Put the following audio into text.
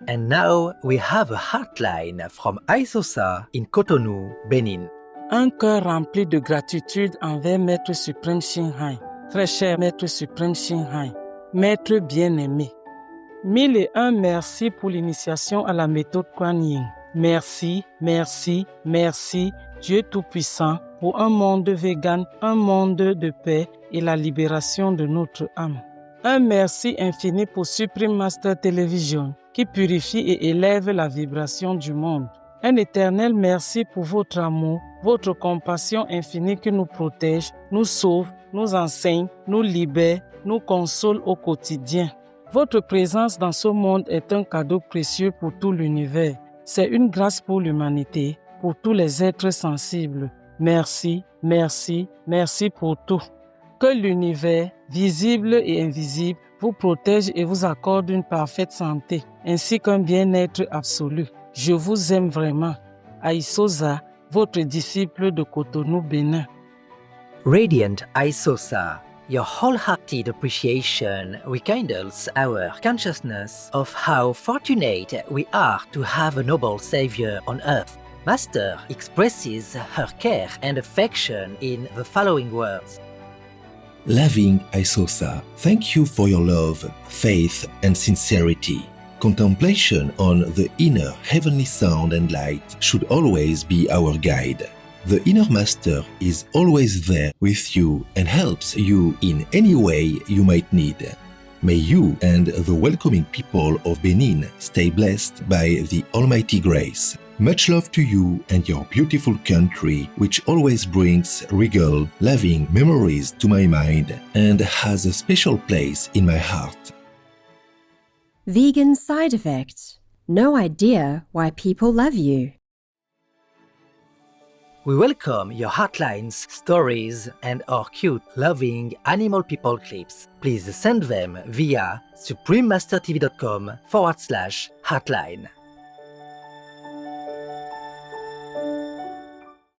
And now we have a heartline from Aisosa in Cotonou, Bénin. Un cœur rempli de gratitude envers Maître Suprême Shinhai. Très cher Maître Suprême Shinhai, Maître bien-aimé. 1001 merci pour l'initiation à la méthode Kuan Yin. Merci, merci, merci, Dieu Tout-Puissant, pour un monde vegan, un monde de paix et la libération de notre âme. Un merci infini pour Supreme Master Television, qui purifie et élève la vibration du monde. Un éternel merci pour votre amour, votre compassion infinie qui nous protège, nous sauve, nous enseigne, nous libère, nous console au quotidien. Votre présence dans ce monde est un cadeau précieux pour tout l'univers. C'est une grâce pour l'humanité, pour tous les êtres sensibles. Merci, merci, merci pour tout. Que l'univers, visible et invisible, vous protège et vous accorde une parfaite santé, ainsi qu'un bien-être absolu. Je vous aime vraiment. Aisosa, votre disciple de Cotonou, Bénin. Radiant Aisosa, your wholehearted appreciation rekindles our consciousness of how fortunate we are to have a noble Savior on earth. Master expresses her care and affection in the following words. Loving Aisosa, thank you for your love, faith, and sincerity. Contemplation on the inner heavenly sound and light should always be our guide. The inner master is always there with you and helps you in any way you might need. May you and the welcoming people of Benin stay blessed by the Almighty Grace. Much love to you and your beautiful country, which always brings regal, loving memories to my mind and has a special place in my heart. Vegan side effect. No idea why people love you. We welcome your heartlines, stories, and our cute, loving animal people clips. Please send them via suprememastertv.com/heartline.